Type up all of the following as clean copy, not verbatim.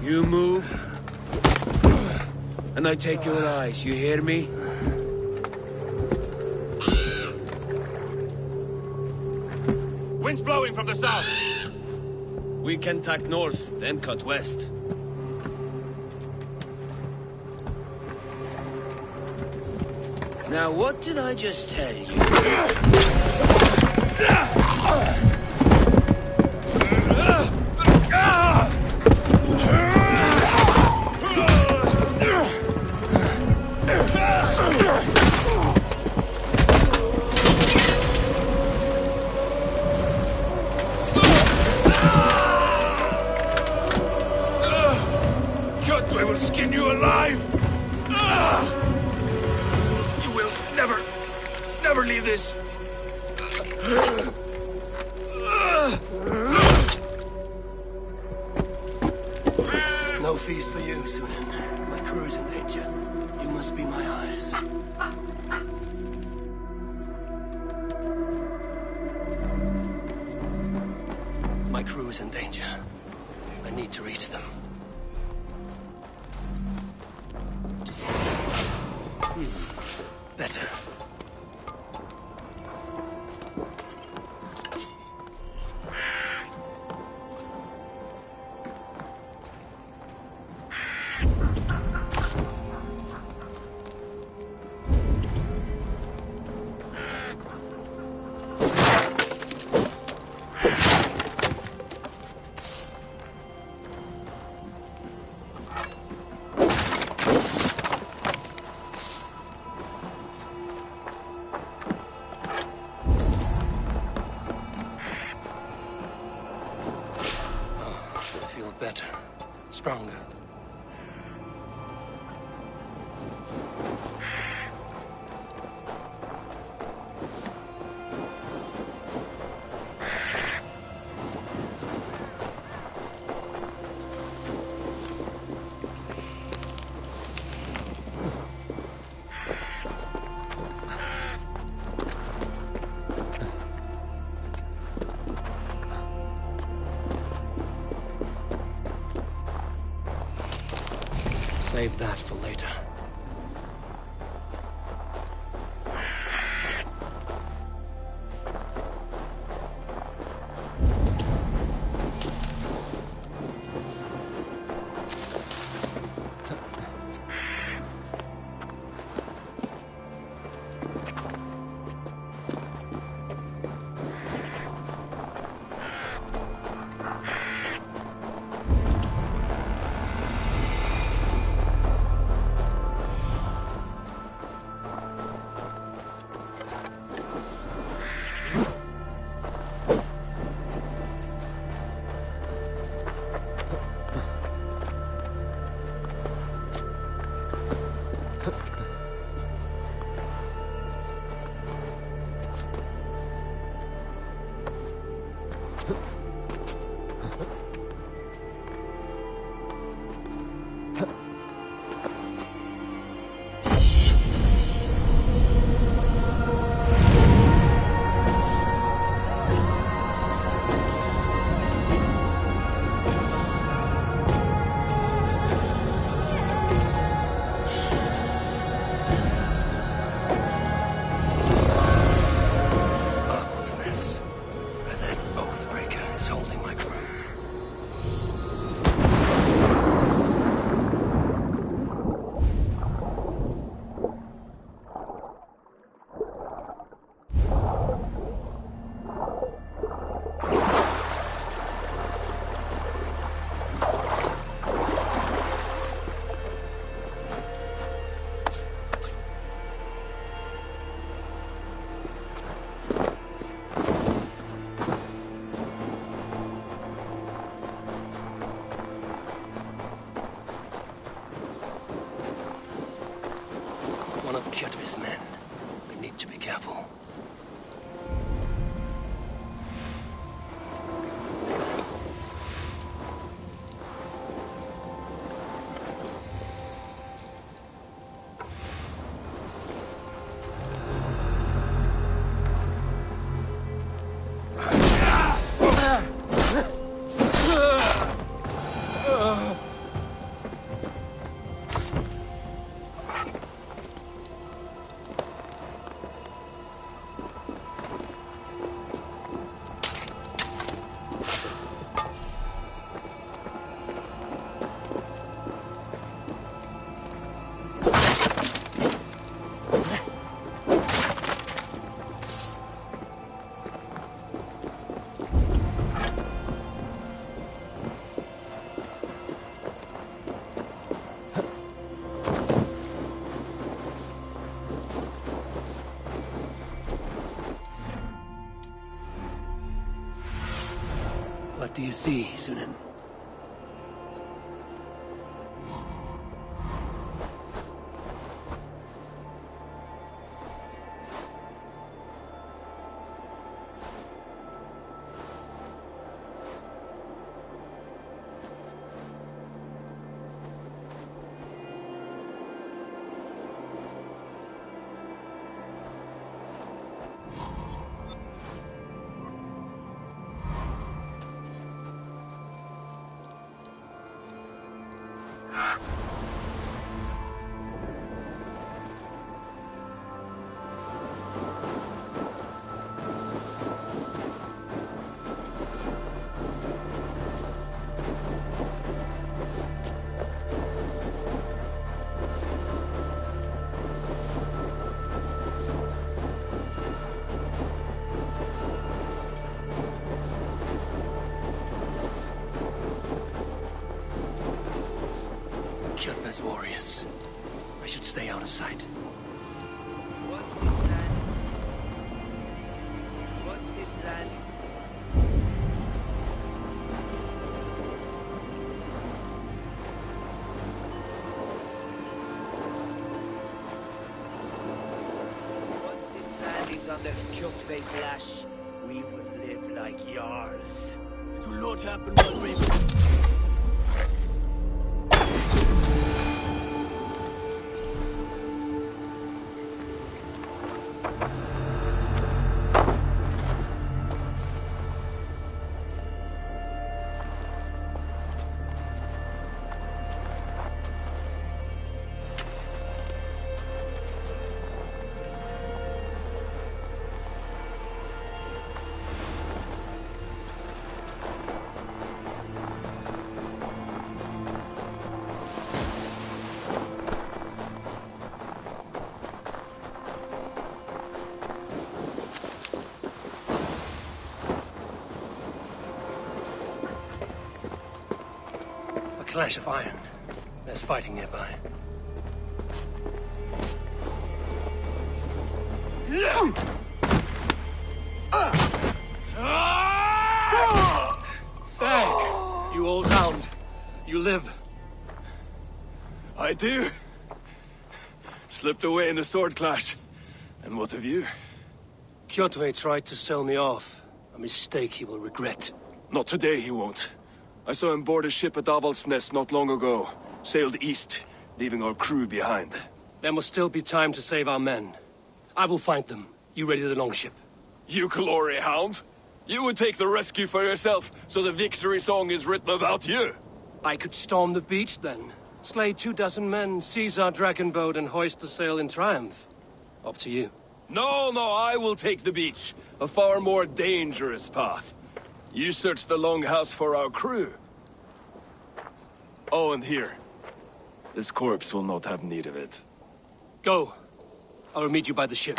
You move, and I take your eyes, you hear me? Wind's blowing from the south. We can tack north, then cut west. Now, what did I just tell you? I will skin you alive! You will never leave this! No feast for you, Sunan. My crew is in danger. You must be my eyes. My crew is in danger. I need to reach them. Better. Better. Stronger. Save that for later. Kjotve's men. We need to be careful. you see, Sunan? Warriors. I should stay out of sight. What's this land? What's this land? Once this land is under Kjotve's lash, we will live like Jarls. It will not happen while we... Clash of iron. There's fighting nearby. Hey, you old hound. You live. I do. Slipped away in the sword clash. And what of you? Kjotve tried to sell me off. A mistake he will regret. Not today, he won't. I saw him board a ship at Avaldsnes not long ago. Sailed east, leaving our crew behind. There must still be time to save our men. I will find them. You ready the longship? You glory hound? You would take the rescue for yourself, so the victory song is written about you. I could storm the beach then. Slay 24 men, seize our dragon boat and hoist the sail in triumph. Up to you. No, I will take the beach. A far more dangerous path. You search the longhouse for our crew. Oh, and here. This corpse will not have need of it. Go. I will meet you by the ship.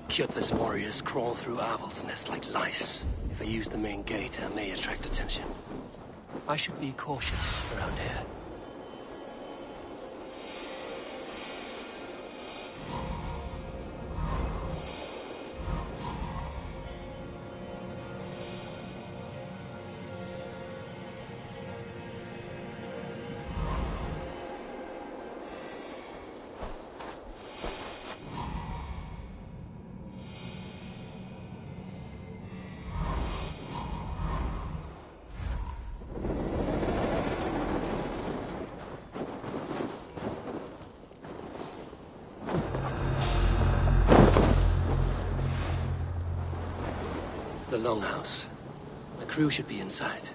Kjotve's warriors crawl through Avaldsnes like lice. If I use the main gate, I may attract attention. I should be cautious around here. The longhouse. The crew should be inside.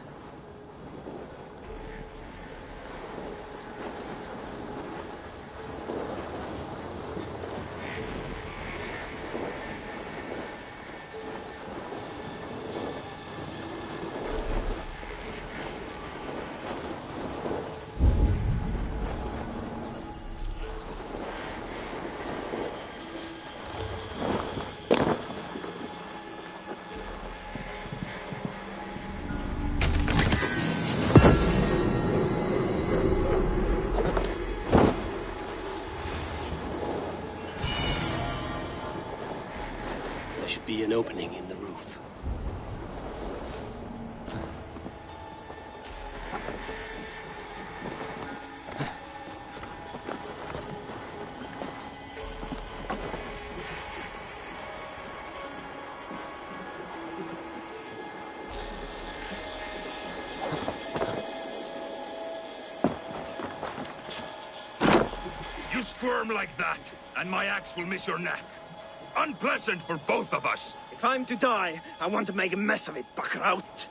Be an opening in the roof. You squirm like that, and my axe will miss your neck. Unpleasant for both of us. If I'm to die, I want to make a mess of it, Buckraut.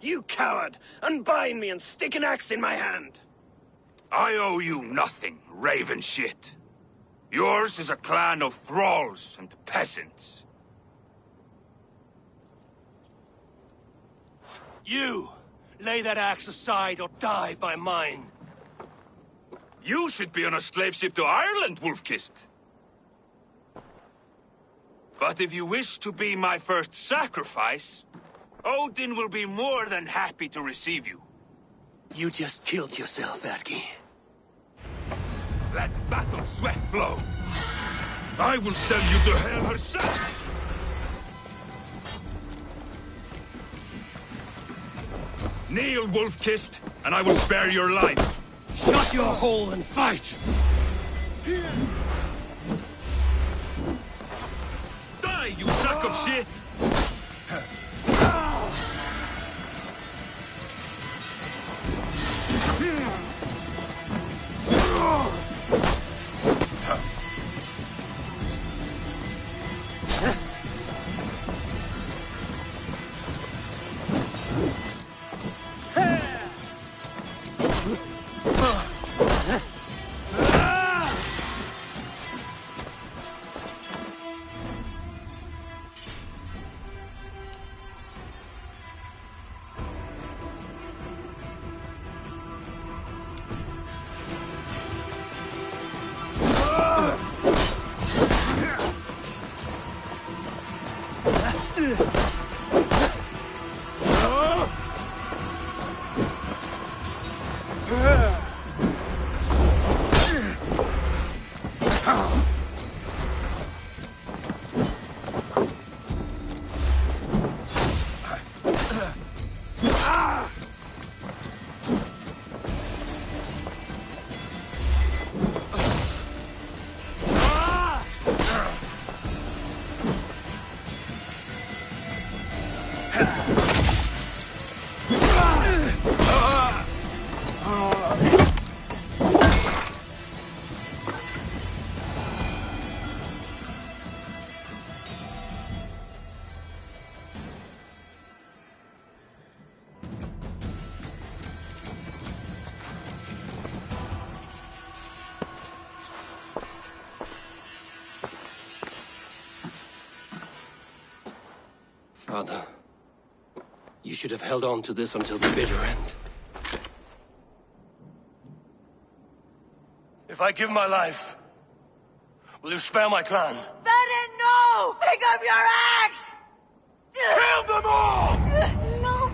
You coward! Unbind me and stick an axe in my hand! I owe you nothing, raven shit. Yours is a clan of thralls and peasants. You! Lay that axe aside or die by mine. You should be on a slave ship to Ireland, Wolf-Kissed. But if you wish to be my first sacrifice, Odin will be more than happy to receive you. You just killed yourself, Adki. Let battle sweat flow. I will send you to hell herself. Kneel, Wolf-Kissed, and I will spare your life. Shut your hole and fight! Die, you sack of shit! Father, you should have held on to this until the bitter end. If I give my life, will you spare my clan? Venin, no! Pick up your axe! Kill them all! No!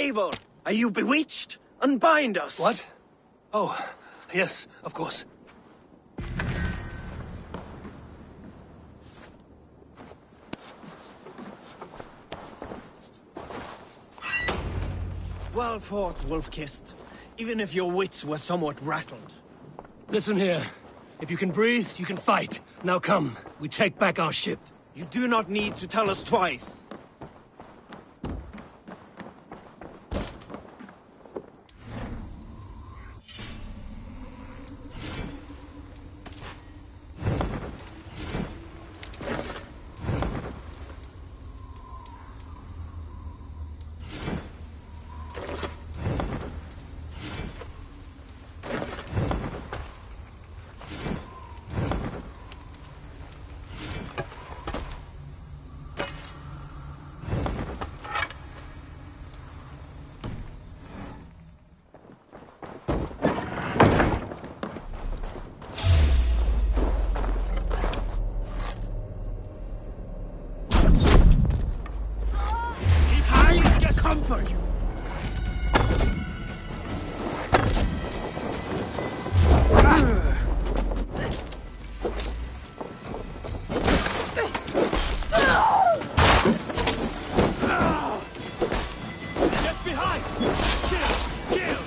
Eivor, are you bewitched? Unbind us! What? Oh, yes, of course. Well fought, Wolf-Kissed. Even if your wits were somewhat rattled. Listen here. If you can breathe, you can fight. Now come, we take back our ship. You do not need to tell us twice. Come for you! Get behind! Kill! Kill!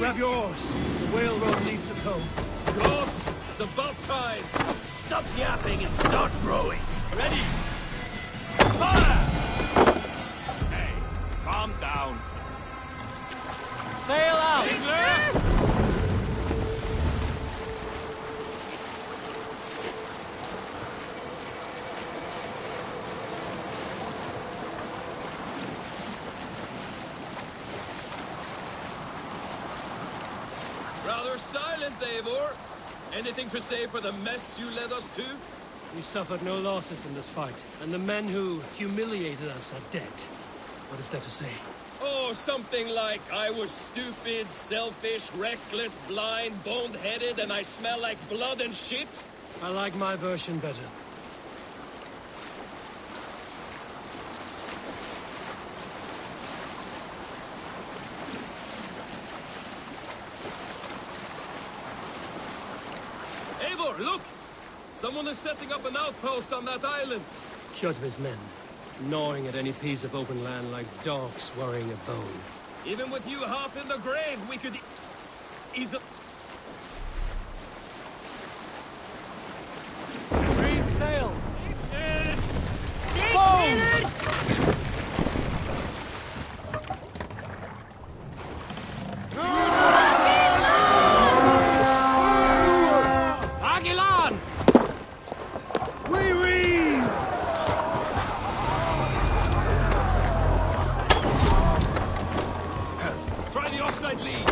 Grab your oars. The whale road leads us home. Gods, it's about time. Stop yapping and start rowing. Ready? Fire! Hey, calm down. Sail out! Rather silent, Eivor. Anything to say for the mess you led us to? We suffered no losses in this fight, and the men who humiliated us are dead. What is there to say? Oh, something like, I was stupid, selfish, reckless, blind, bone-headed, and I smell like blood and shit? I like my version better. Eivor, look! Someone is setting up an outpost on that island. Kjotve's men, gnawing at any piece of open land like dogs worrying a bone. Even with you half in the grave, we could easily... Green sail! Aguilan! Try the offside lead.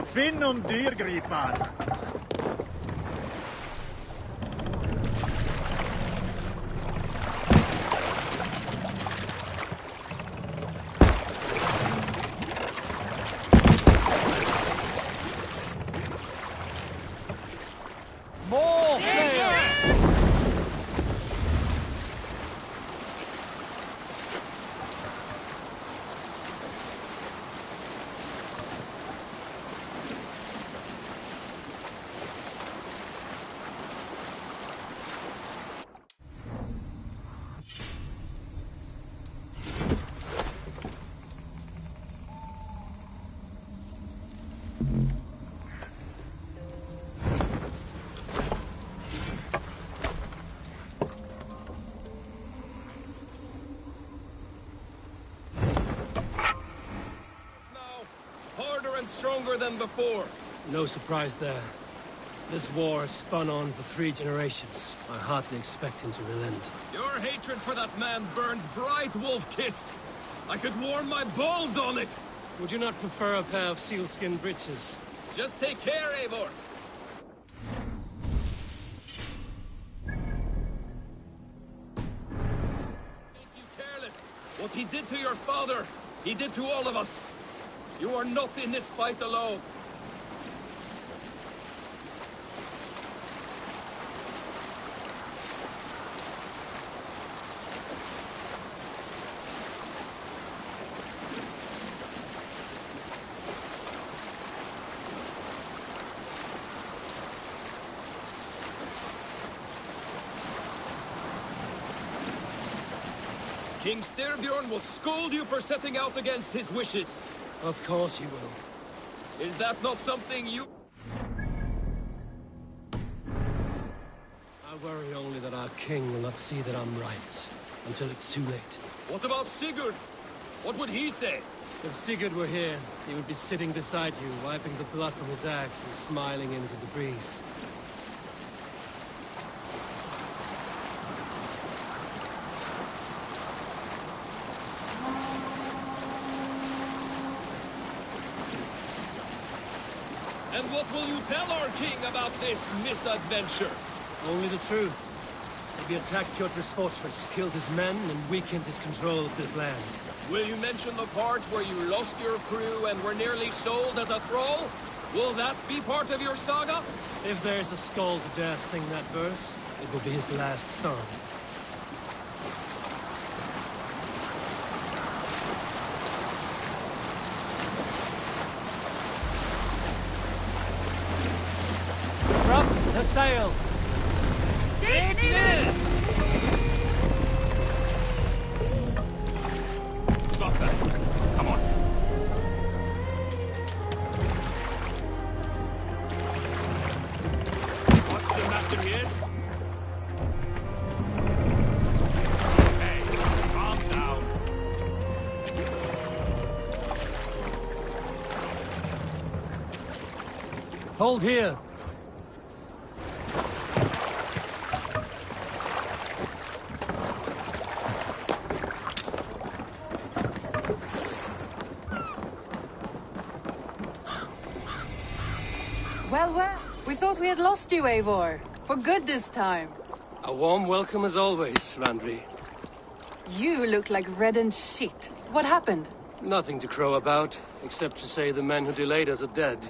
Finn om dyrgriparen! More sail! Harder and stronger than before. No surprise there. This war has spun on for 3 generations. I hardly expect him to relent. Your hatred for that man burns bright, wolf-kissed. I could warm my balls on it. Would you not prefer a pair of sealskin breeches? Just take care, Eivor. Make you careless. What he did to your father, he did to all of us. You are not in this fight alone. King Styrbjorn will scold you for setting out against his wishes. Of course you will. Is that not something you... I worry only that our king will not see that I'm right, until it's too late. What about Sigurd? What would he say? If Sigurd were here, he would be sitting beside you, wiping the blood from his axe and smiling into the breeze. And what will you tell our king about this misadventure? Only the truth. We attacked Piotr's fortress, killed his men, and weakened his control of this land. Will you mention the part where you lost your crew and were nearly sold as a thrall? Will that be part of your saga? If there's a skull to dare sing that verse, it will be his last song. Rub the sail! Stop that. Come on. What's the matter here? Hey, calm down. Hold here! Well, we thought we had lost you, Eivor. For good this time. A warm welcome as always, Randri. You look like reddened shit. What happened? Nothing to crow about, except to say the men who delayed us are dead.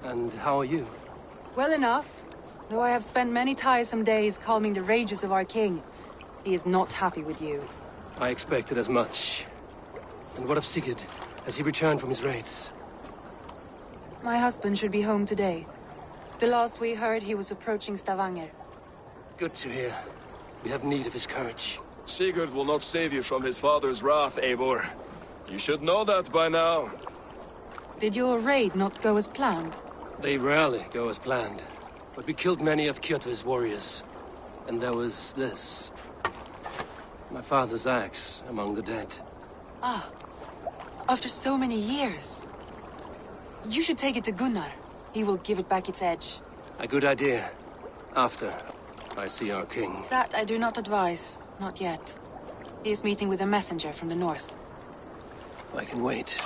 And how are you? Well enough. Though I have spent many tiresome days calming the rages of our king. He is not happy with you. I expected as much. And what of Sigurd? Has he returned from his raids? My husband should be home today. The last we heard, he was approaching Stavanger. Good to hear. We have need of his courage. Sigurd will not save you from his father's wrath, Eivor. You should know that by now. Did your raid not go as planned? They rarely go as planned. But we killed many of Kjotve's warriors. And there was this. My father's axe among the dead. Ah. After so many years. You should take it to Gunnar. He will give it back its edge. A good idea. After I see our king. That I do not advise. Not yet. He is meeting with a messenger from the north. I can wait.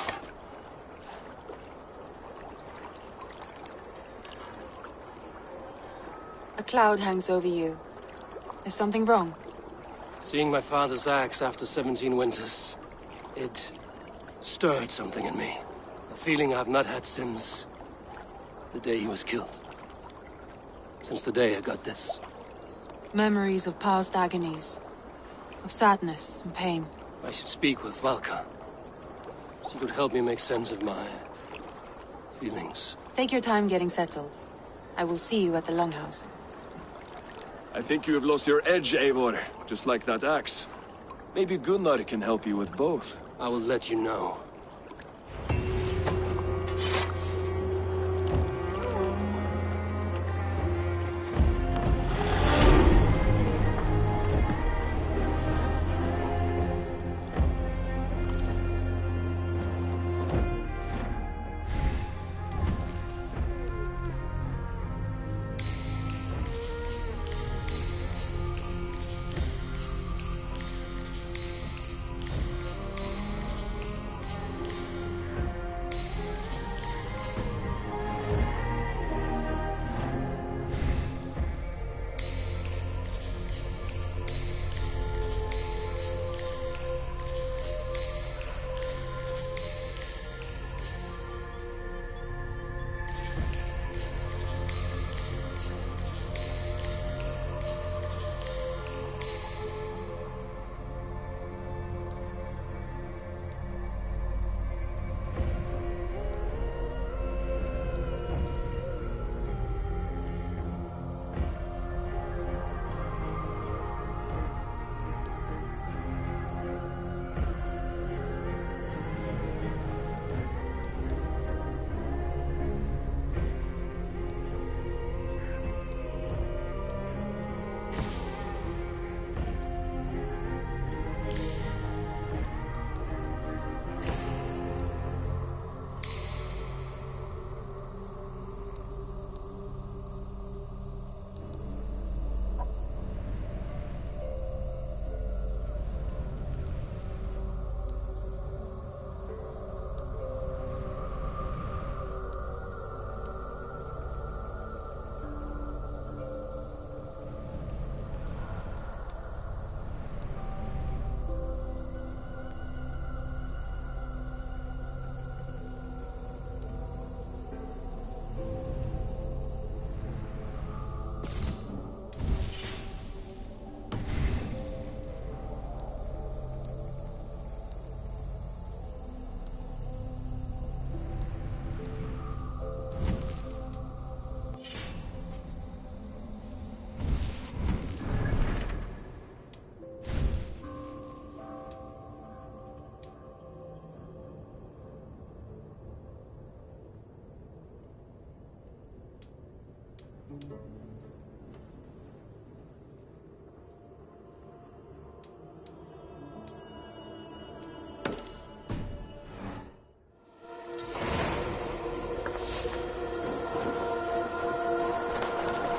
A cloud hangs over you. Is something wrong? Seeing my father's axe after 17 winters, it stirred something in me. A feeling I've not had since the day he was killed. Since the day I got this. Memories of past agonies. Of sadness and pain. I should speak with Valka. She could help me make sense of my feelings. Take your time getting settled. I will see you at the Longhouse. I think you have lost your edge, Eivor, just like that axe. Maybe Gunnar can help you with both. I will let you know.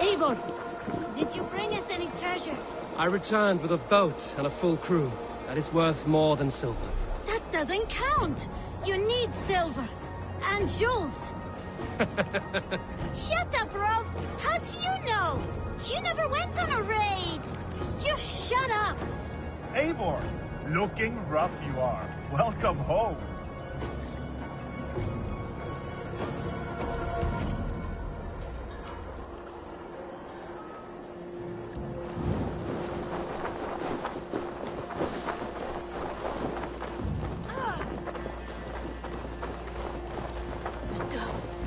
Eivor, did you bring us any treasure? I returned with a boat and a full crew. That is worth more than silver. That doesn't count. You need silver. And jewels. Shut up, Rolf. How do you know? You never went on a raid. You shut up. Eivor, looking rough you are. Welcome home.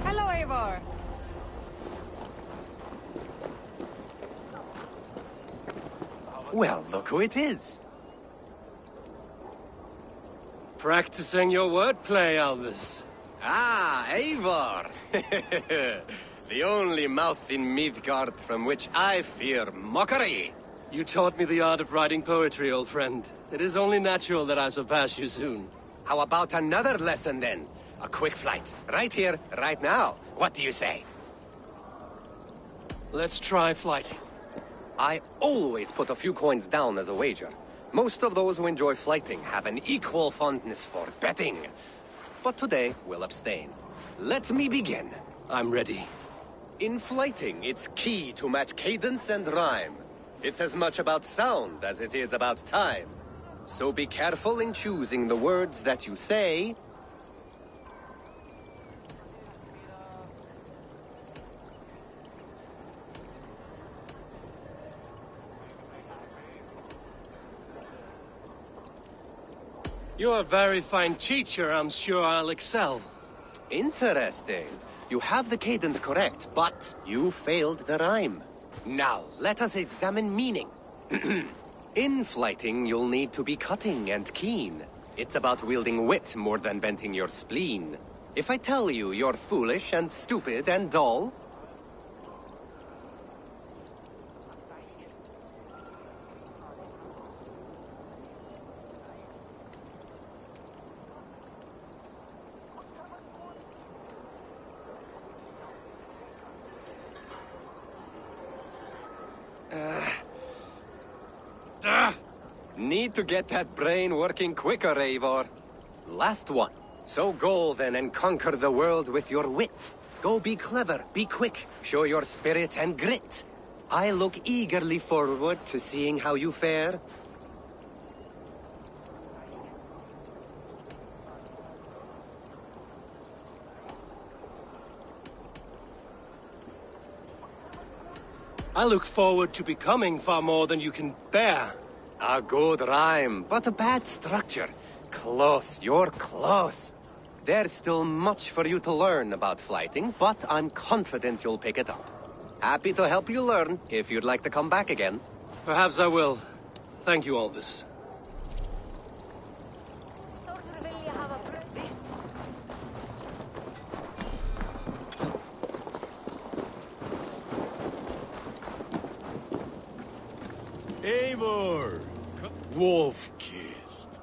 Hello, Eivor. Well, look who it is. Practicing your wordplay, Albus. Ah, Eivor! The only mouth in Midgard from which I fear mockery. You taught me the art of writing poetry, old friend. It is only natural that I surpass you soon. How about another lesson then? A quick flight. Right here, right now. What do you say? Let's try flighting. I always put a few coins down as a wager. Most of those who enjoy flighting have an equal fondness for betting. But today, we'll abstain. Let me begin. I'm ready. In fighting, it's key to match cadence and rhyme. It's as much about sound as it is about time. So be careful in choosing the words that you say. You're a very fine teacher. I'm sure I'll excel. Interesting. You have the cadence correct, but you failed the rhyme. Now, let us examine meaning. In fighting, you'll need to be cutting and keen. It's about wielding wit more than venting your spleen. If I tell you you're foolish and stupid and dull... Need to get that brain working quicker, Eivor. Last one. So go then and conquer the world with your wit. Go be clever, be quick, show your spirit and grit. I look eagerly forward to seeing how you fare. I look forward to becoming far more than you can bear. A good rhyme, but a bad structure. Close, you're close. There's still much for you to learn about fighting, but I'm confident you'll pick it up. Happy to help you learn, if you'd like to come back again. Perhaps I will. Thank you, Alvis. Eivor! Wolf-kissed.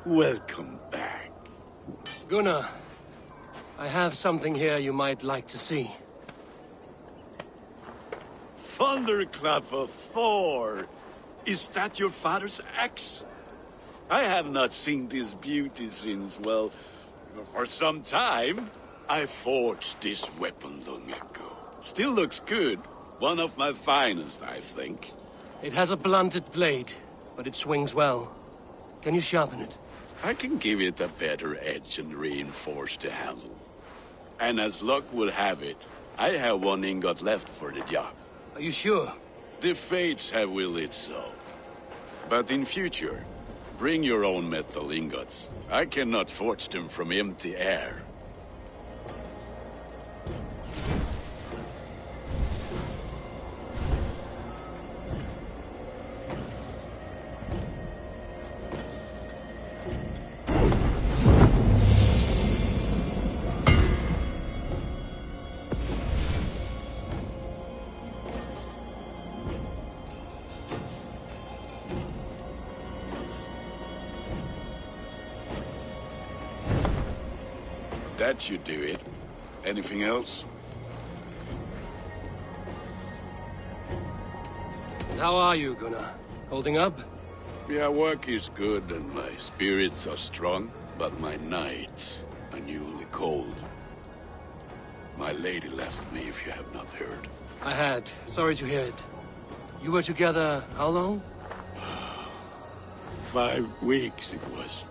Welcome back. Gunnar, I have something here you might like to see. Thunderclap of Thor! Is that your father's axe? I have not seen this beauty since, well, for some time. I forged this weapon long ago. Still looks good. One of my finest, I think. It has a blunted blade, but it swings well. Can you sharpen it? I can give it a better edge and reinforce the handle. And as luck would have it, I have one ingot left for the job. Are you sure? The fates have willed it so. But in future, bring your own metal ingots. I cannot forge them from empty air. That should do it. Anything else? How are you, Gunnar? Holding up? Yeah, work is good and my spirits are strong, but my nights are newly cold. My lady left me, if you have not heard. I had. Sorry to hear it. You were together how long? 5 weeks it was.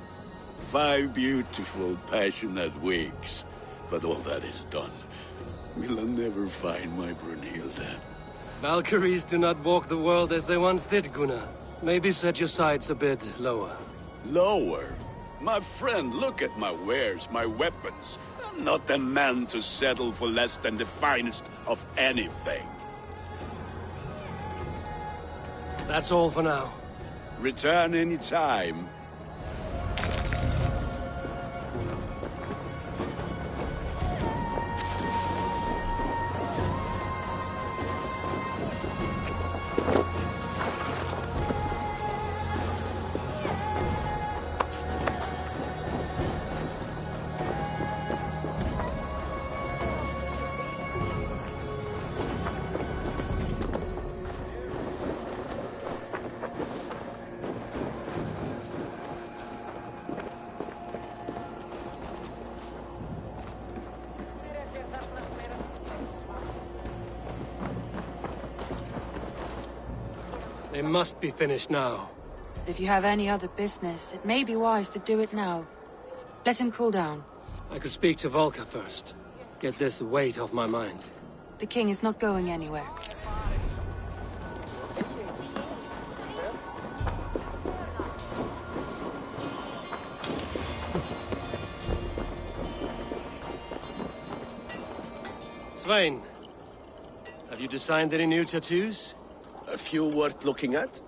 5 beautiful, passionate weeks. But all that is done. Will I never find my Brunhilde? Valkyries do not walk the world as they once did, Gunnar. Maybe set your sights a bit lower. Lower? My friend, look at my wares, my weapons. I'm not a man to settle for less than the finest of anything. That's all for now. Return any time. They must be finished now. If you have any other business, it may be wise to do it now. Let him cool down. I could speak to Volka first. Get this weight off my mind. The king is not going anywhere. Svein, have you designed any new tattoos? A few worth looking at?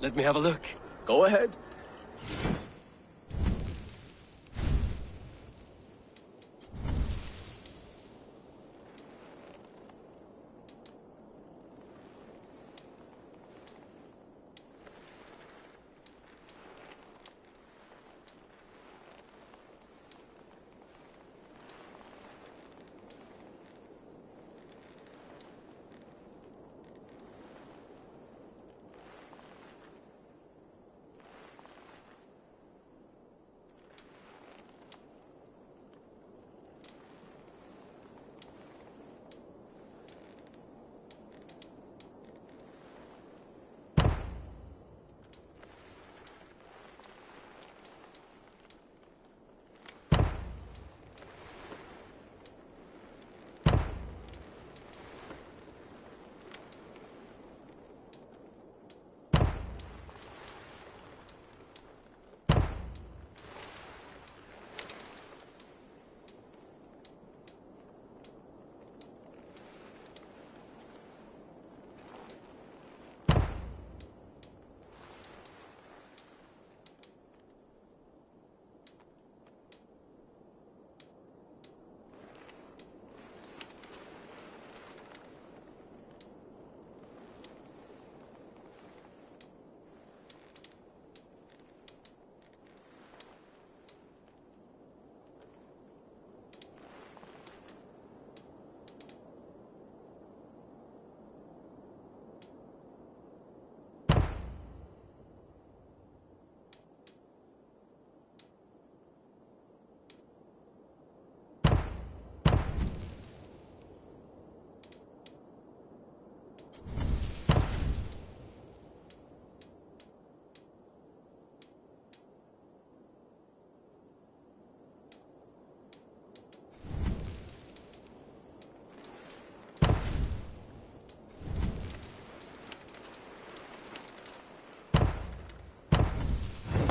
Let me have a look. Go ahead.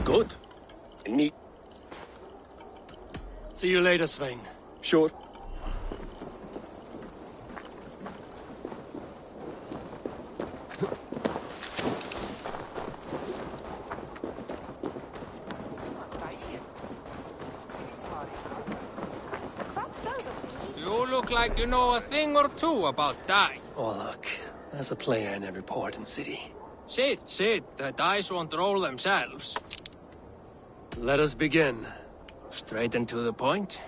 Good. Neat. See you later, Svein. Sure. You look like you know a thing or two about dying. Oh, look. There's a player in every port and city. Sit. The dice won't roll themselves. Let us begin. Straight and to the point.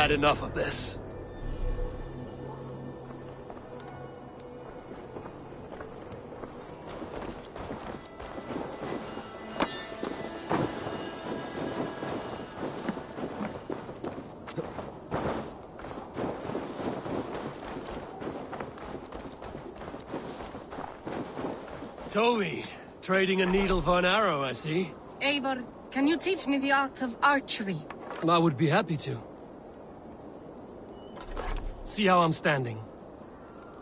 had enough of this. Toby, trading a needle for an arrow, I see. Eivor, can you teach me the art of archery? I would be happy to. See how I'm standing.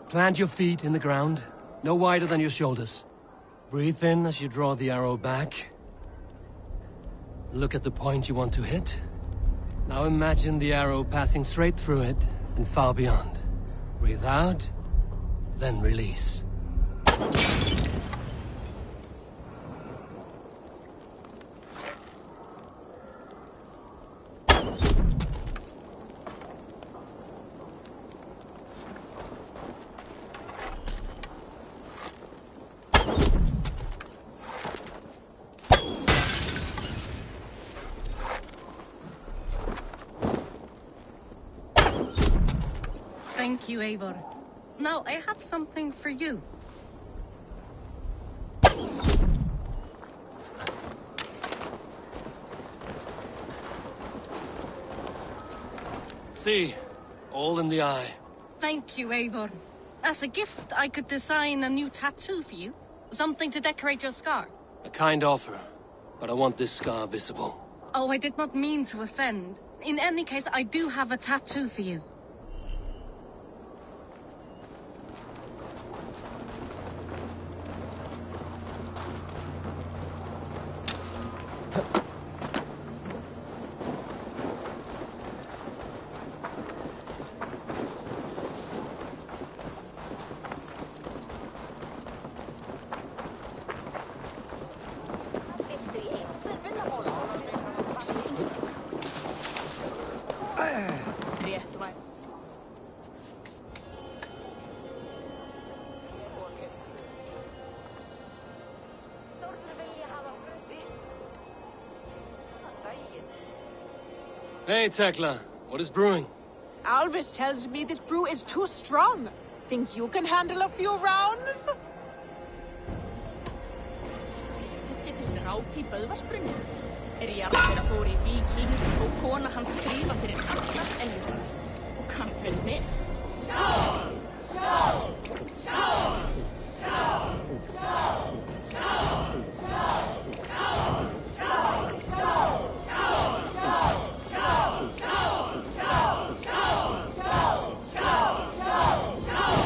Plant your feet in the ground, no wider than your shoulders. Breathe in as you draw the arrow back. Look at the point you want to hit. Now imagine the arrow passing straight through it and far beyond. Breathe out, then release. Thank you, Eivor. Now, I have something for you. See, all in the eye. Thank you, Eivor. As a gift, I could design a new tattoo for you. Something to decorate your scar. A kind offer, but I want this scar visible. Oh, I did not mean to offend. In any case, I do have a tattoo for you. Hey, Tekla. What is brewing? Alvis tells me this brew is too strong. Think you can handle a few rounds?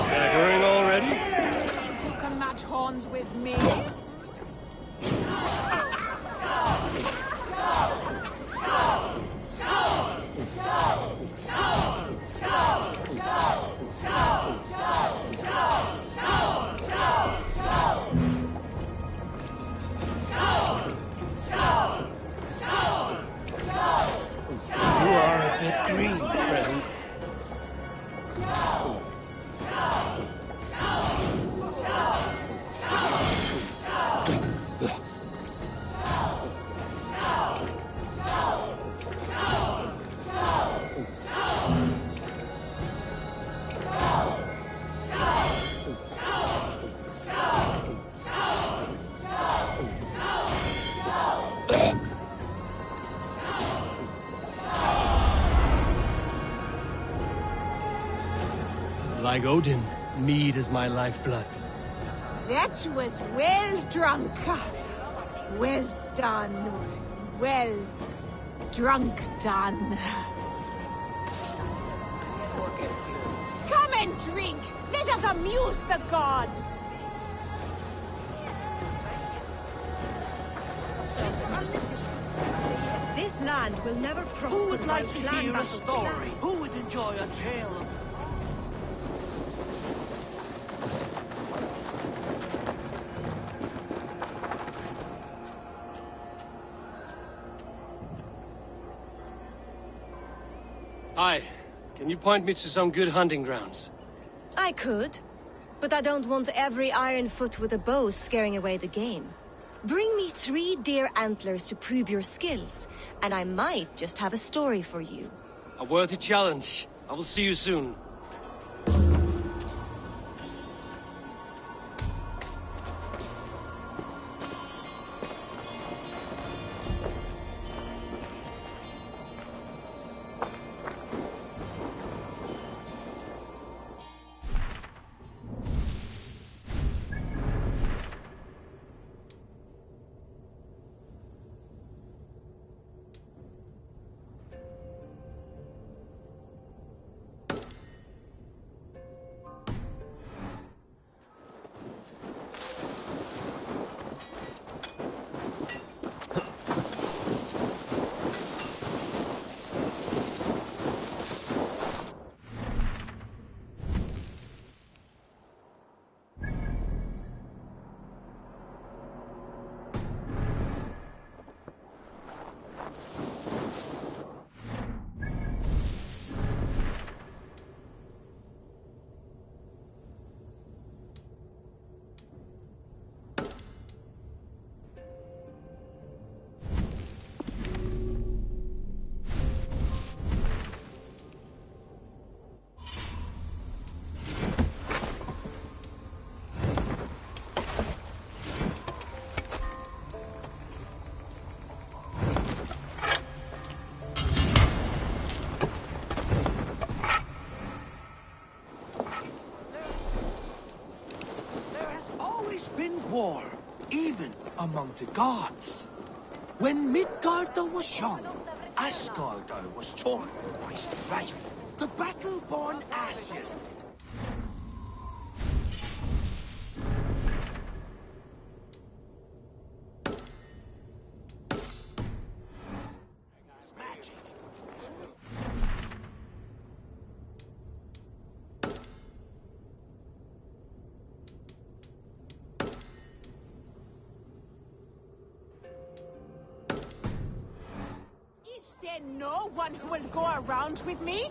Staggering already? You can match horns with me. You are a bit green, friend. Like Odin, mead is my lifeblood. That was well drunk. Well done. Well drunk done. Come and drink. Let us amuse the gods. This land will never prosper. Who would like to while clan hear a battles story? begin. Who would enjoy a tale of... Hi. Can you point me to some good hunting grounds? I could, but I don't want every iron foot with a bow scaring away the game. Bring me 3 deer antlers to prove your skills, and I might just have a story for you. A worthy challenge. I will see you soon. War, even among the gods. When Midgard was young, Asgard was torn by strife. The battle-born Asir. Is there no one who will go around with me?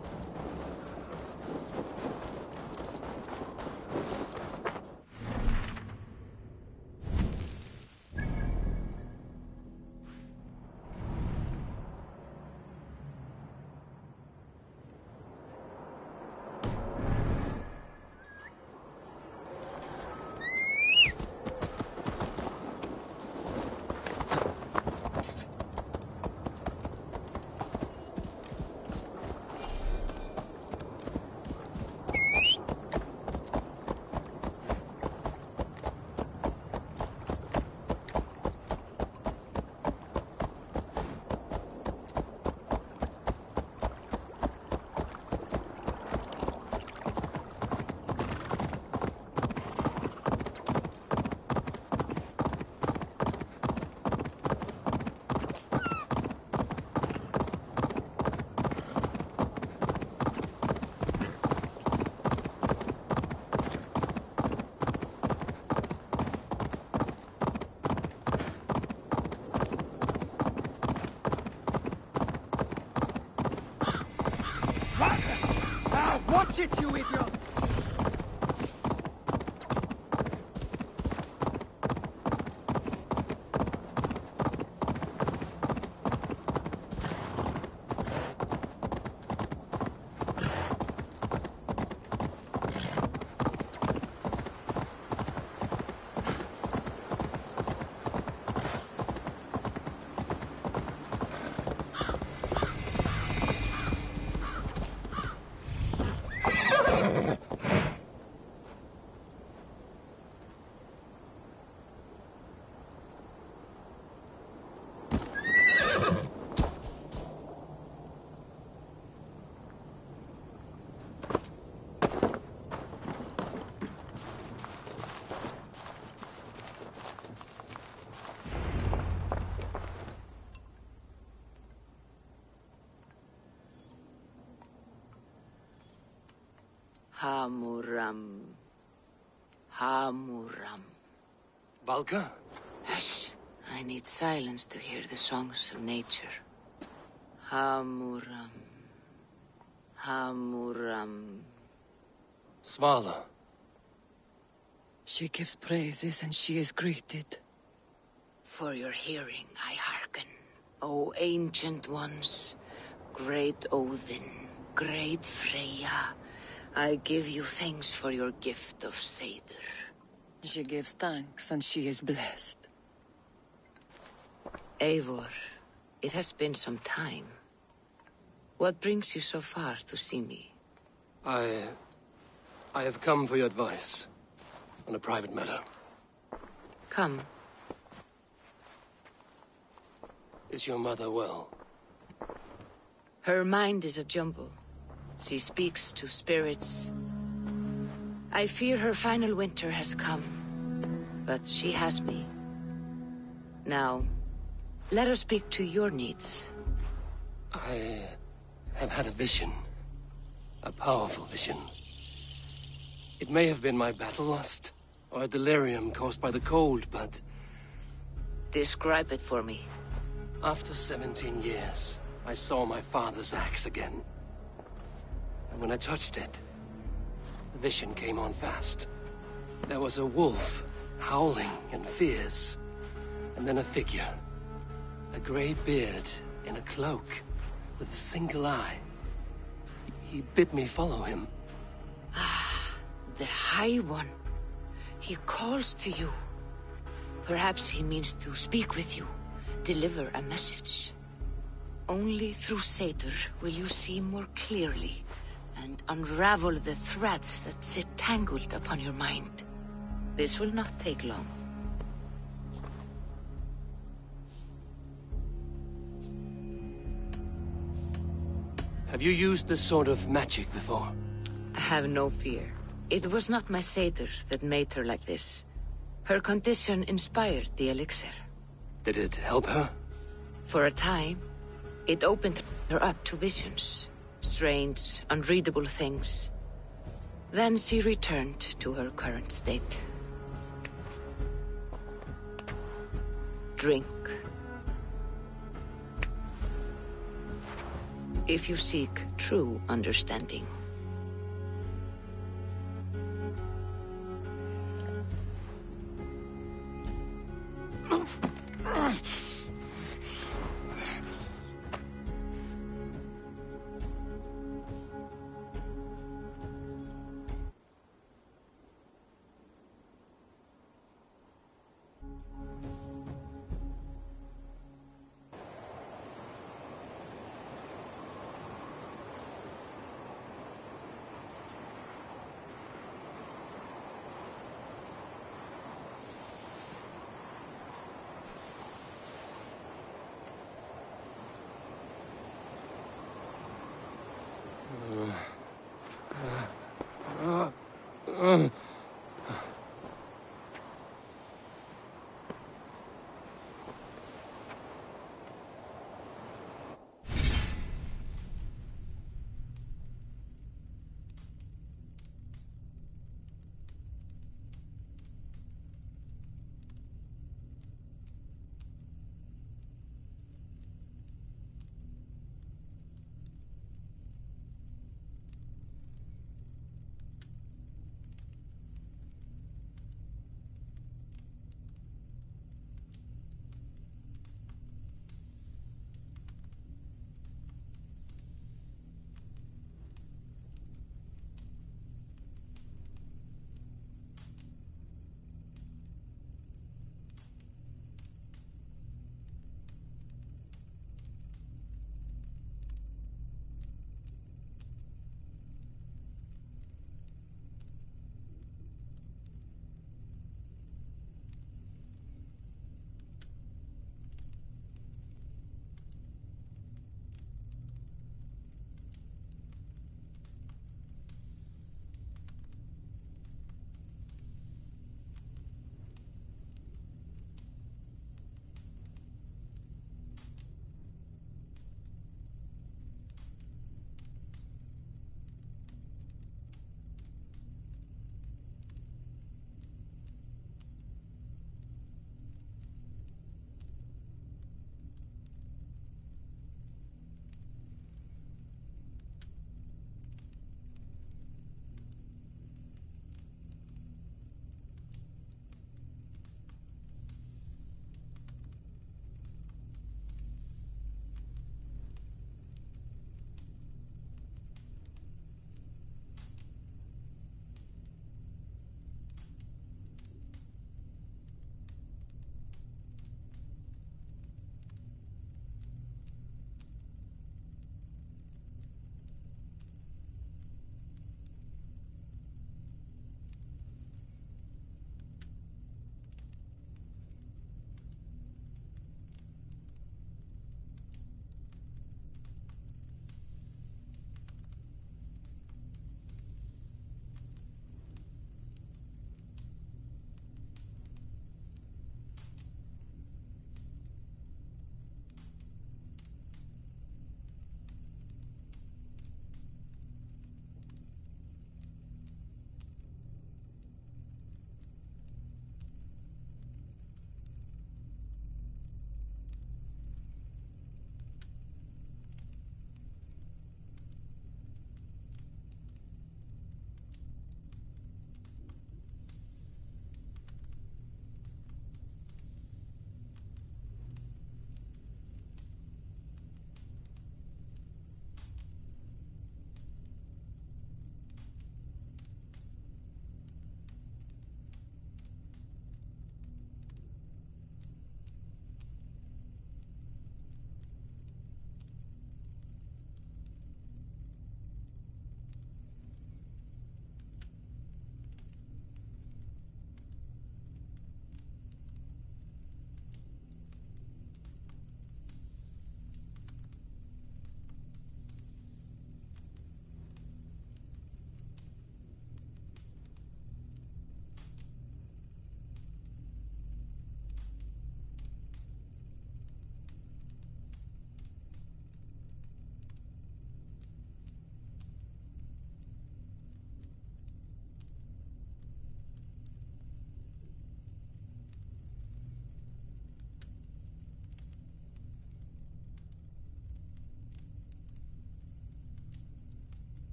Watch it, you idiot! Hamuram. Hamuram. Valka? Hush. I need silence to hear the songs of nature. Hamuram. Hamuram. Svala. She gives praises and she is greeted. For your hearing I hearken, O ancient ones. Great Odin, great Freya, I give you thanks for your gift of Seder. She gives thanks, and she is blessed. Eivor, it has been some time. What brings you so far to see me? I have come for your advice on a private matter. Come. Is your mother well? Her mind is a jumble. She speaks to spirits. I fear her final winter has come, but she has me. Now, let us speak to your needs. I have had a vision. A powerful vision. It may have been my battle lust, or a delirium caused by the cold, but... Describe it for me. After 17 years, I saw my father's axe again. And when I touched it, the vision came on fast. There was a wolf, howling and fierce. And then a figure. A grey beard in a cloak, with a single eye. He bid me follow him. Ah, the High One. He calls to you. Perhaps he means to speak with you, deliver a message. Only through Seder will you see more clearly and unravel the threads that sit tangled upon your mind. This will not take long. Have you used this sort of magic before? Have no fear. It was not my Seder that made her like this. Her condition inspired the elixir. Did it help her? For a time, it opened her up to visions. Strange, unreadable things. Then she returned to her current state. Drink. If you seek true understanding.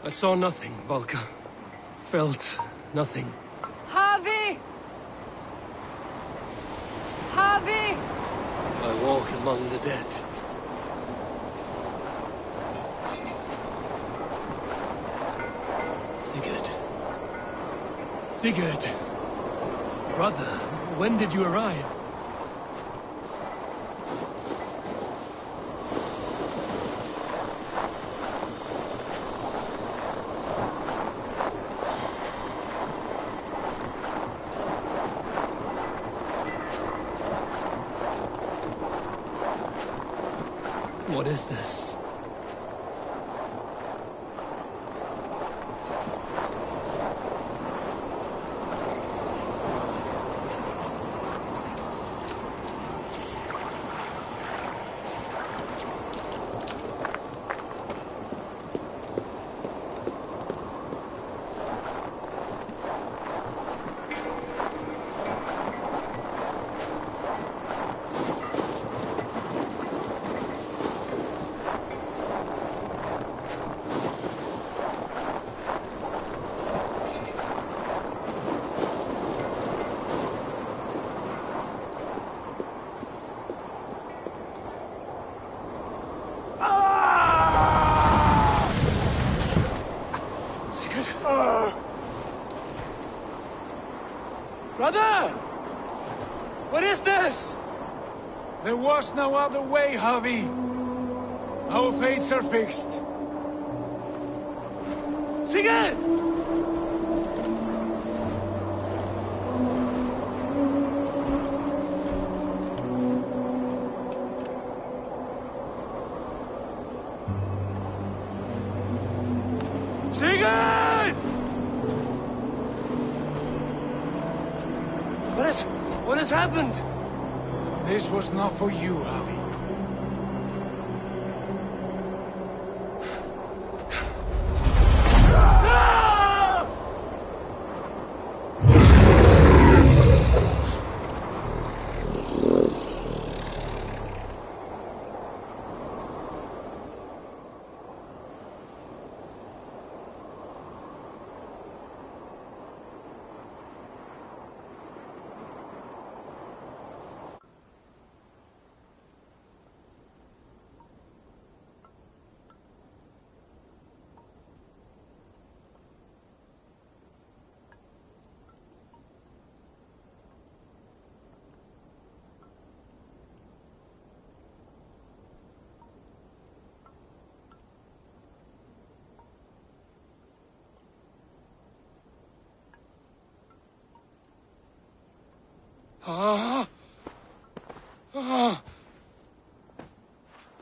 I saw nothing, Volka. Felt nothing. Javi! Javi! I walk among the dead. Sigurd. Sigurd! Brother, when did you arrive? What is this? Brother! What is this? There was no other way, Javi. Our fates are fixed. Sigurd! Sigurd! What has happened? This was not for you, Javi.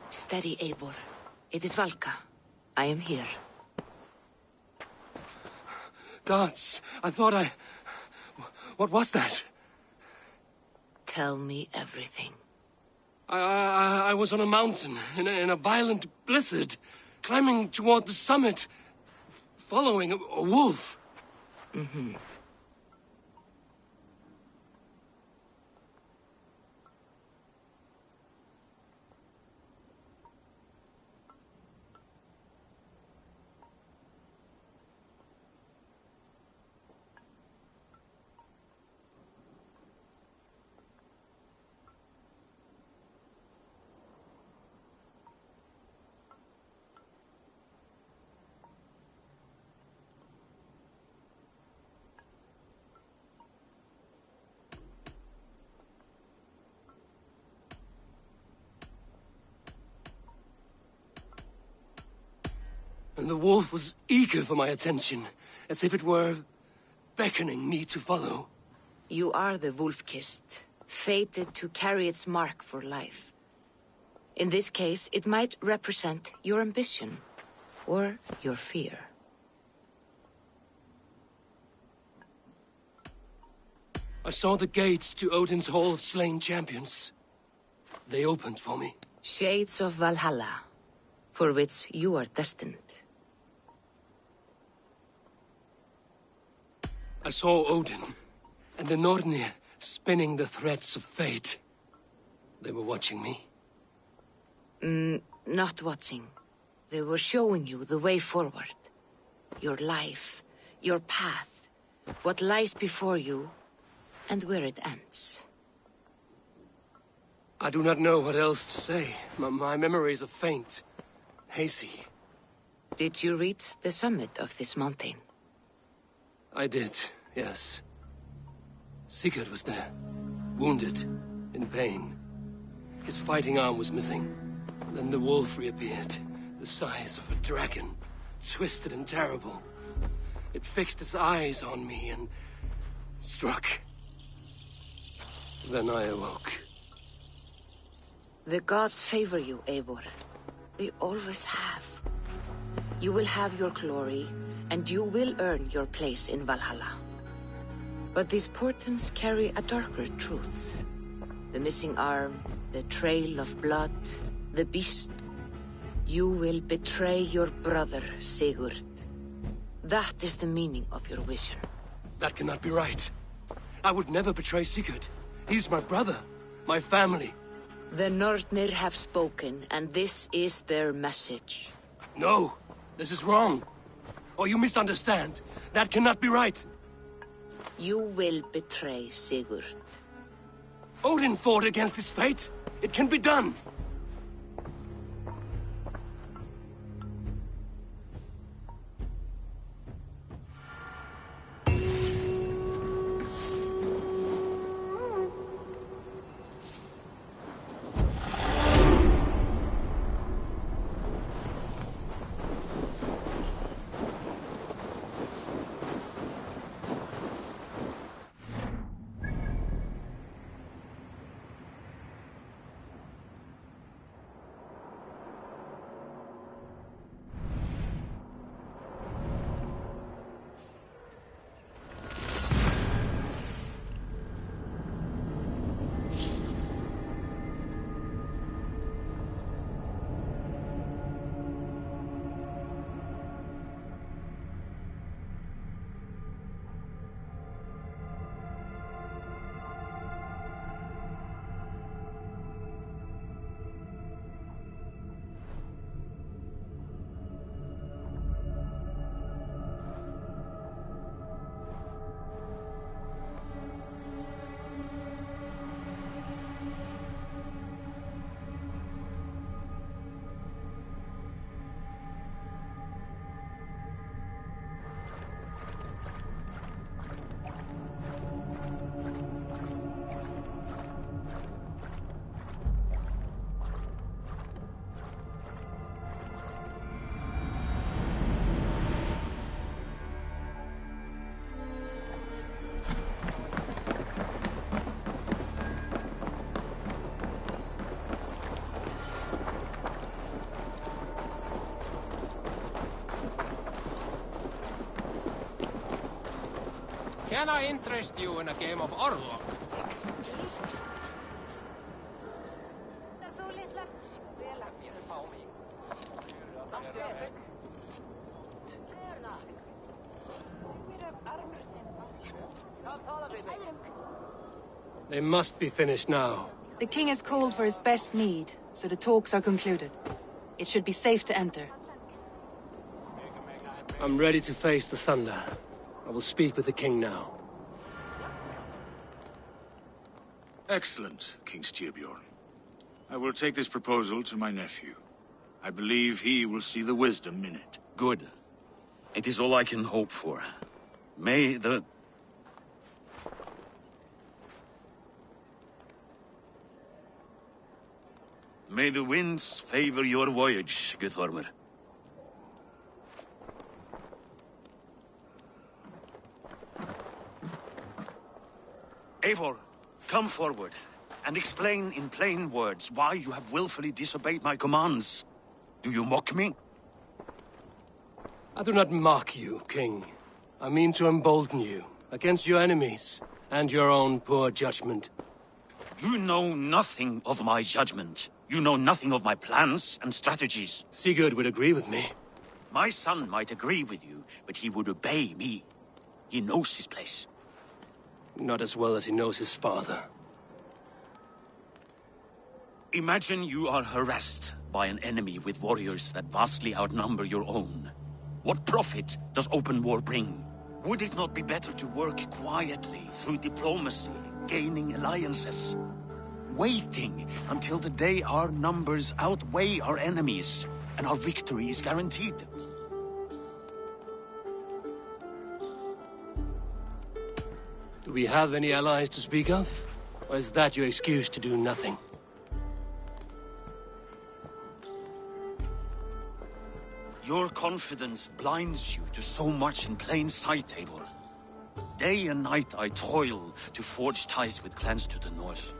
Steady, Eivor. It is Valka. I am here. Gods, I thought I... What was that? Tell me everything. I was on a mountain, in a violent blizzard, climbing toward the summit, following a wolf. Mm-hmm. And the wolf was eager for my attention, as if it were beckoning me to follow. You are the wolf-kissed, fated to carry its mark for life. In this case, it might represent your ambition, or your fear. I saw the gates to Odin's Hall of Slain Champions. They opened for me. Shades of Valhalla, for which you are destined. I saw Odin, and the Nornir spinning the threads of fate. They were watching me. Not watching. They were showing you the way forward. your life, your path, what lies before you, and where it ends. I do not know what else to say. My memories are faint, hazy. Did you reach the summit of this mountain? I did, yes. Sigurd was there, wounded, in pain. His fighting arm was missing. Then the wolf reappeared, the size of a dragon, twisted and terrible. It fixed its eyes on me and struck. Then I awoke. The gods favor you, Eivor. They always have. You will have your glory, and you will earn your place in Valhalla. But these portents carry a darker truth. The missing arm, the trail of blood, the beast. You will betray your brother, Sigurd. That is the meaning of your vision. That cannot be right. I would never betray Sigurd. He's my brother, my family. The Nornir have spoken, and this is their message. No, this is wrong. Or you misunderstand. That cannot be right. You will betray Sigurd. Odin fought against his fate. It can be done. Can I interest you in a game of Orlok? They must be finished now. The king has called for his best mead, so the talks are concluded. It should be safe to enter. I'm ready to face the thunder. I will speak with the king now. Excellent, King Styrbjorn. I will take this proposal to my nephew. I believe he will see the wisdom in it. Good. It is all I can hope for. May the winds favor your voyage, Guthormr. Eivor, come forward and explain in plain words why you have willfully disobeyed my commands. Do you mock me? I do not mock you, King. I mean to embolden you against your enemies and your own poor judgment. You know nothing of my judgment. You know nothing of my plans and strategies. Sigurd would agree with me. My son might agree with you, but he would obey me. He knows his place. Not as well as he knows his father. Imagine you are harassed by an enemy with warriors that vastly outnumber your own. What profit does open war bring? Would it not be better to work quietly through diplomacy, gaining alliances? Waiting until the day our numbers outweigh our enemies and our victory is guaranteed. Do we have any allies to speak of? Or is that your excuse to do nothing? Your confidence blinds you to so much in plain sight, Eivor. Day and night I toil to forge ties with clans to the north.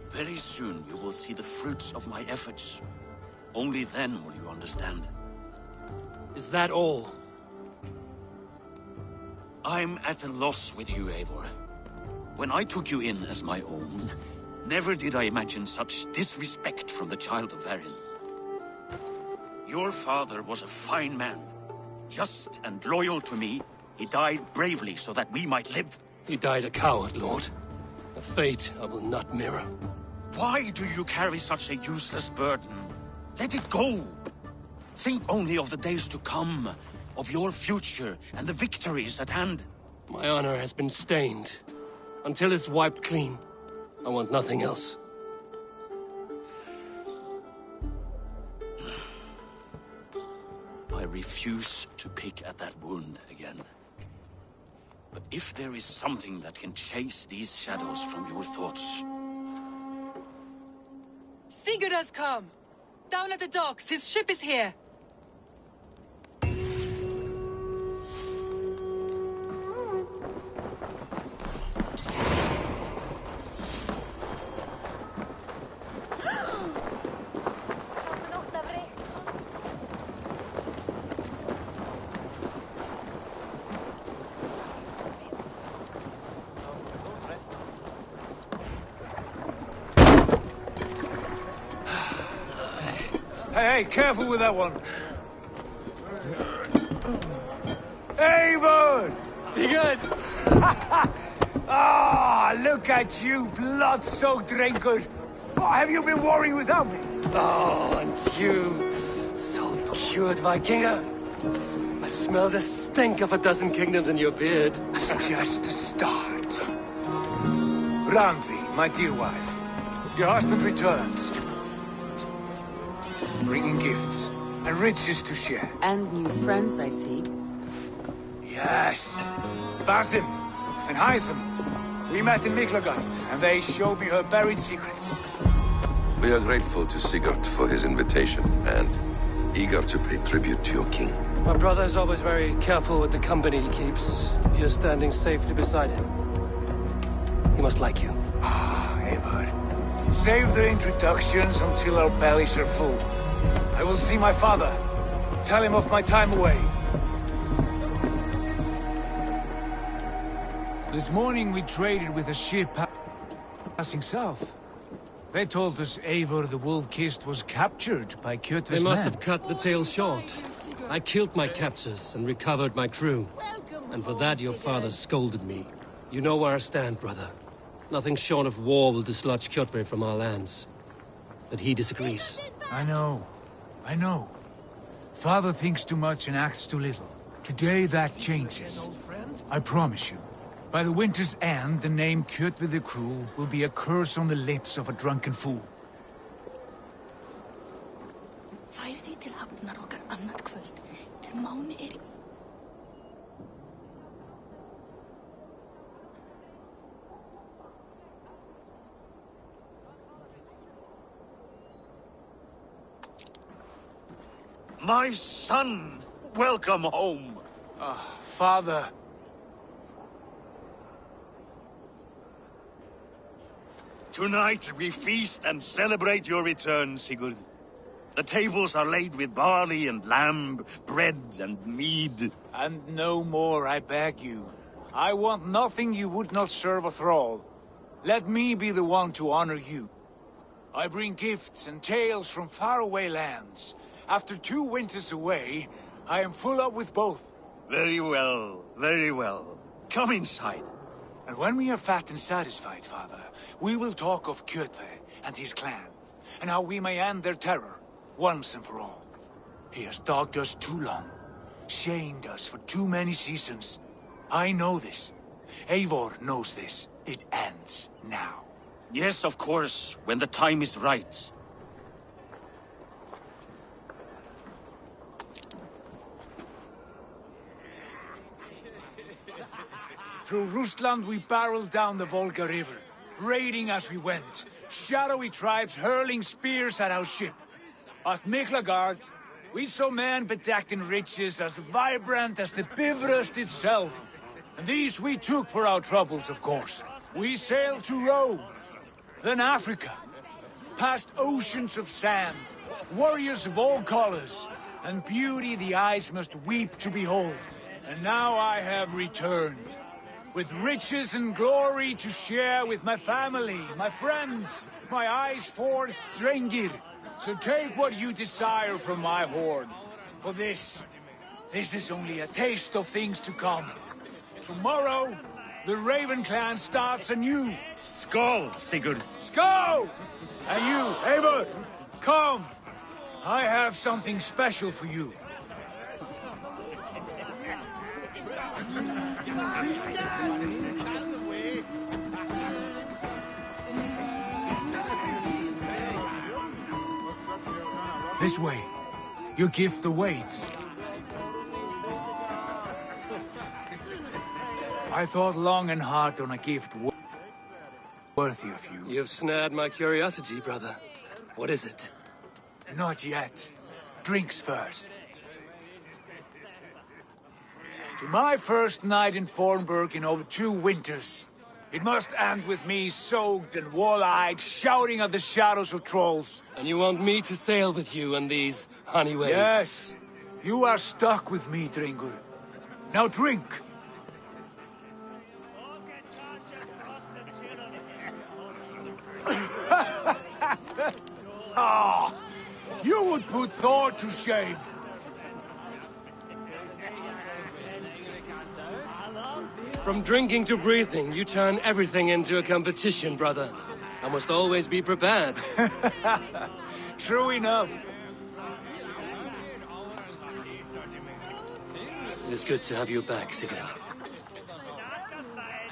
Very soon you will see the fruits of my efforts. Only then will you understand. Is that all? I'm at a loss with you, Eivor. When I took you in as my own, never did I imagine such disrespect from the child of Varin. Your father was a fine man. Just and loyal to me, he died bravely so that we might live. He died a coward, Lord. A fate I will not mirror. Why do you carry such a useless burden? Let it go! Think only of the days to come, of your future and the victories at hand. My honor has been stained. Until it's wiped clean, I want nothing else. I refuse to pick at that wound again. But if there is something that can chase these shadows from your thoughts... Sigurd has come! Down at the docks, his ship is here! Hey, careful with that one. Eivor! Sigurd! Ah, look at you, blood-soaked raincoat. What have you been worrying without me? Oh, and you, salt-cured Vikinger. I smell the stink of a dozen kingdoms in your beard. It's just the start. Randvi, my dear wife, your husband returns. Bringing gifts and riches to share. And new friends, I see. Yes. Basim and Hytham. We met in Miklagard, and they showed me her buried secrets. We are grateful to Sigurd for his invitation, and eager to pay tribute to your king. My brother is always very careful with the company he keeps. If you're standing safely beside him, he must like you. Ah, Eivor. Save the introductions until our bellies are full. I will see my father. Tell him of my time away. This morning we traded with a ship passing south. They told us Eivor the Wolf-Kissed was captured by Kjotve's men. They must have cut the tale short. I killed my captors and recovered my crew. And for that your father scolded me. You know where I stand, brother. Nothing short of war will dislodge Kjotve from our lands. But he disagrees. I know. Father thinks too much and acts too little. Today that changes. I promise you. By the winter's end, the name Kjotve the Cruel will be a curse on the lips of a drunken fool. My son! Welcome home! Father. Tonight we feast and celebrate your return, Sigurd. The tables are laid with barley and lamb, bread and mead. And no more, I beg you. I want nothing you would not serve a thrall. Let me be the one to honor you. I bring gifts and tales from faraway lands. After 2 winters away, I am full up with both. Very well, very well. Come inside. And when we are fat and satisfied, Father, we will talk of Kjotve and his clan, and how we may end their terror, once and for all. He has dogged us too long. shamed us for too many seasons. I know this. Eivor knows this. It ends now. Yes, of course, when the time is right. Through Rusland we barreled down the Volga River, raiding as we went. Shadowy tribes hurling spears at our ship. At Miklagard, we saw men bedecked in riches as vibrant as the Bifrost itself. And these we took for our troubles, of course. We sailed to Rome, then Africa, past oceans of sand, warriors of all colors, and beauty the eyes must weep to behold. And now I have returned, with riches and glory to share with my family, my friends, my eyes-forged Strengir. So take what you desire from my hoard. For this is only a taste of things to come. Tomorrow, the Raven clan starts anew. Skål, Sigurd. Skål! And you, Eivor, come. I have something special for you. This way. Your gift awaits. I thought long and hard on a gift worthy of you. You've snared my curiosity, brother. What is it? Not yet. Drinks first. To my first night in Fornburg in over 2 winters. It must end with me soaked and wall-eyed, shouting at the shadows of trolls. And you want me to sail with you on these honey waves? Yes. You are stuck with me, Drengur. Now drink. Ah, you would put Thor to shame. From drinking to breathing, you turn everything into a competition, brother. I must always be prepared. True enough. It is good to have you back, Sigurd.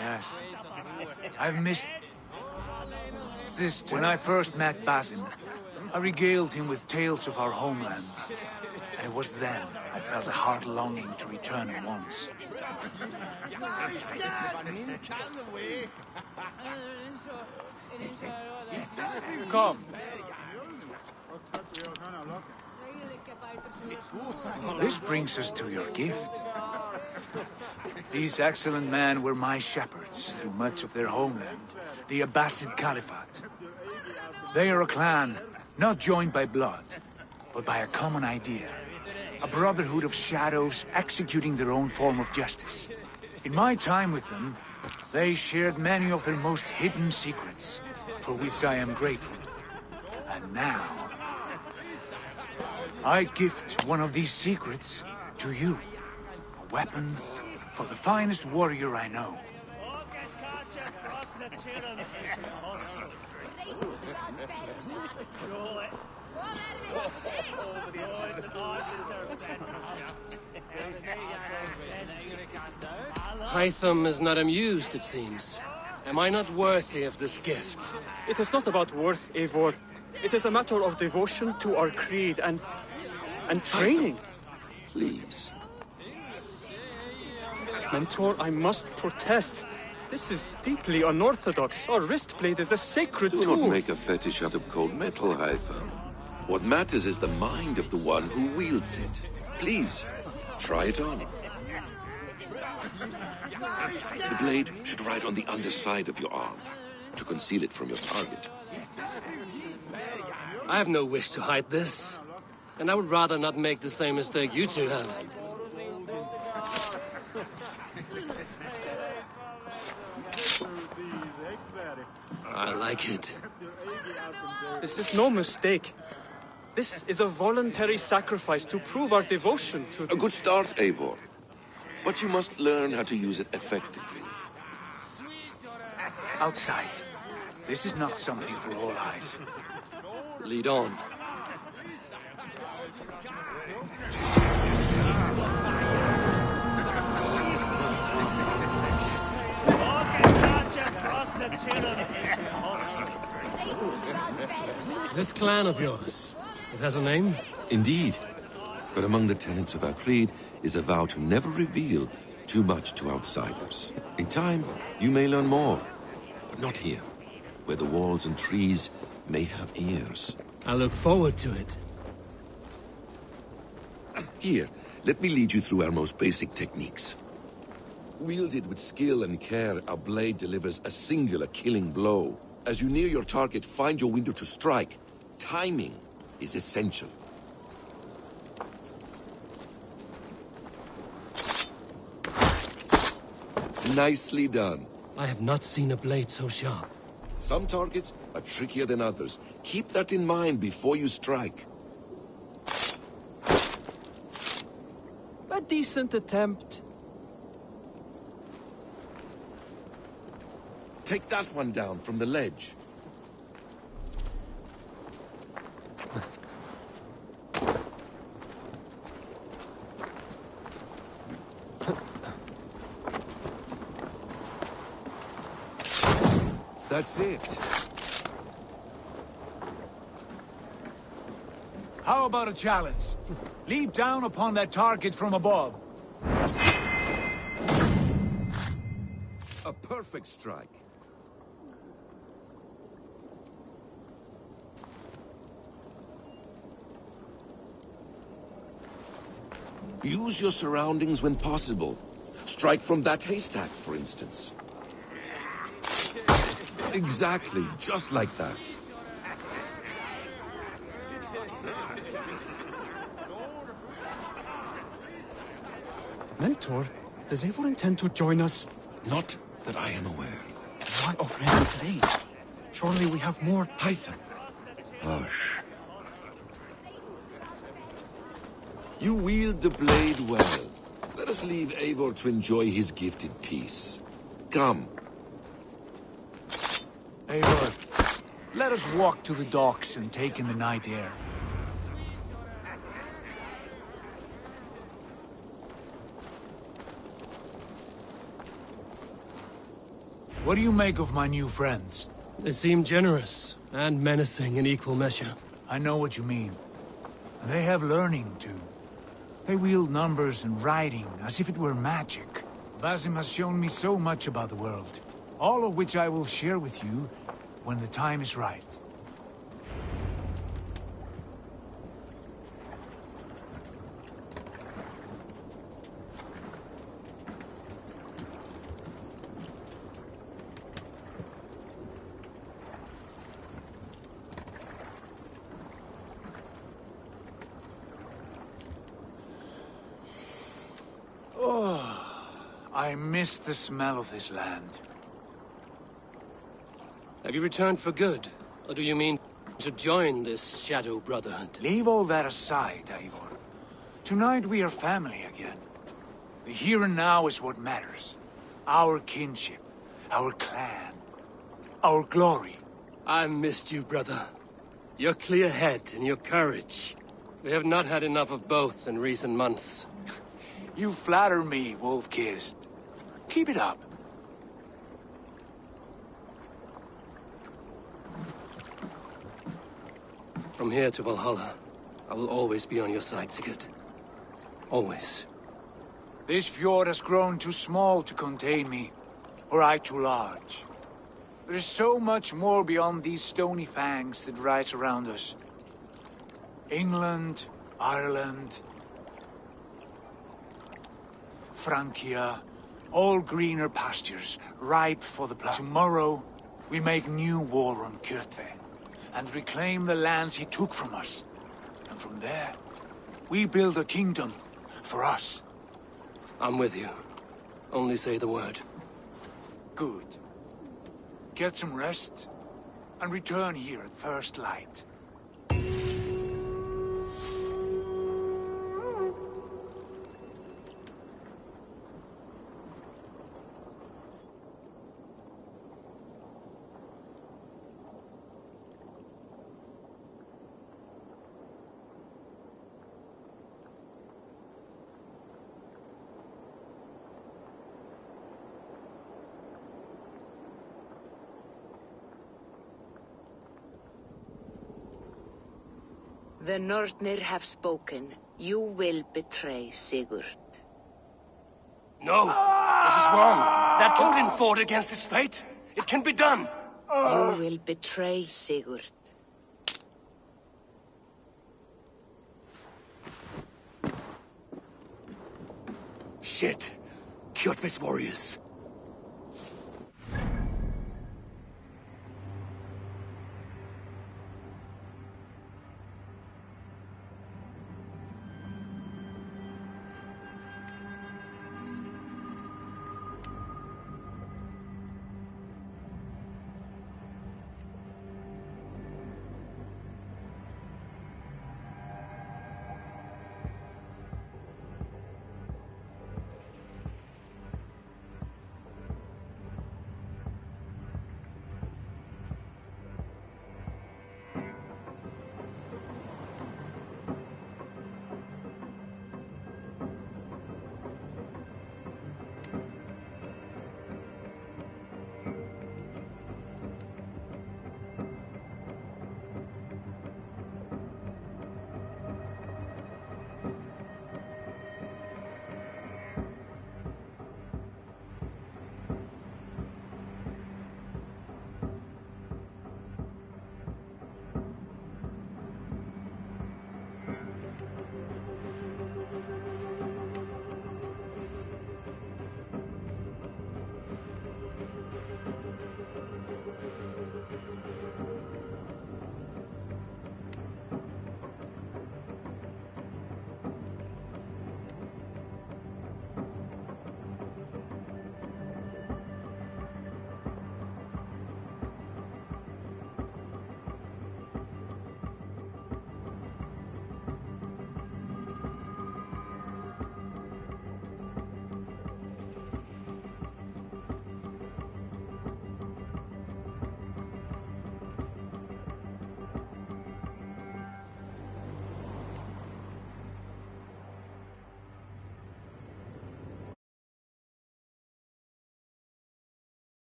Yes. I've missed this too. When I first met Basim, I regaled him with tales of our homeland. And it was then I felt a heart longing to return at once. Come. This brings us to your gift. These excellent men were my shepherds through much of their homeland, the Abbasid Caliphate. They are a clan, not joined by blood, but by a common idea. A brotherhood of shadows executing their own form of justice. In my time with them, they shared many of their most hidden secrets, for which I am grateful. And now, I gift one of these secrets to you. A weapon for the finest warrior I know. Hytham is not amused, it seems. Am I not worthy of this gift? It is not about worth, Eivor. It is a matter of devotion to our creed and training. Please. Mentor, I must protest. This is deeply unorthodox. Our wristblade is a sacred tool. Do not make a fetish out of cold metal, Hytham. What matters is the mind of the one who wields it. Please, try it on. The blade should ride on the underside of your arm, to conceal it from your target. I have no wish to hide this. And I would rather not make the same mistake you two have. I like it. This is no mistake. This is a voluntary sacrifice to prove our devotion to... A good start, Eivor. But you must learn how to use it effectively. Outside. This is not something for all eyes. Lead on. This clan of yours, it has a name? Indeed. But among the tenets of our creed is a vow to never reveal too much to outsiders. In time, you may learn more, but not here, where the walls and trees may have ears. I look forward to it. Here, let me lead you through our most basic techniques. Wielded with skill and care, our blade delivers a singular killing blow. As you near your target, find your window to strike. Timing is essential. Nicely done. I have not seen a blade so sharp. Some targets are trickier than others. Keep that in mind before you strike. A decent attempt. Take that one down from the ledge. That's it. How about a challenge? Leap down upon that target from above. A perfect strike. Use your surroundings when possible. Strike from that haystack, for instance. Exactly, just like that. Mentor, does Eivor intend to join us? Not that I am aware. Why offer him a blade? Surely we have more... Hytham. Hush. You wield the blade well. Let us leave Eivor to enjoy his gift in peace. Come. Eivor, let us walk to the docks and take in the night air. What do you make of my new friends? They seem generous and menacing in equal measure. I know what you mean. They have learning, too. They wield numbers and writing as if it were magic. Basim has shown me so much about the world, all of which I will share with you when the time is right. I miss the smell of this land. Have you returned for good? Or do you mean to join this Shadow Brotherhood? Leave all that aside, Eivor. Tonight we are family again. The here and now is what matters. Our kinship, our clan, our glory. I missed you, brother. Your clear head and your courage. We have not had enough of both in recent months. You flatter me, Wolf-Kissed. Keep it up. From here to Valhalla, I will always be on your side, Sigurd. Always. This fjord has grown too small to contain me, or I too large. There is so much more beyond these stony fangs that rise around us. England, Ireland, Francia, all greener pastures, ripe for the plough. Tomorrow, we make new war on Kjotve, and reclaim the lands he took from us. And from there, we build a kingdom for us. I'm with you. Only say the word. Good. Get some rest, and return here at first light. The Nornir have spoken. You will betray Sigurd. No, this is wrong. That Odin fought against his fate. It can be done. You will betray Sigurd. Shit. Kjotve's warriors.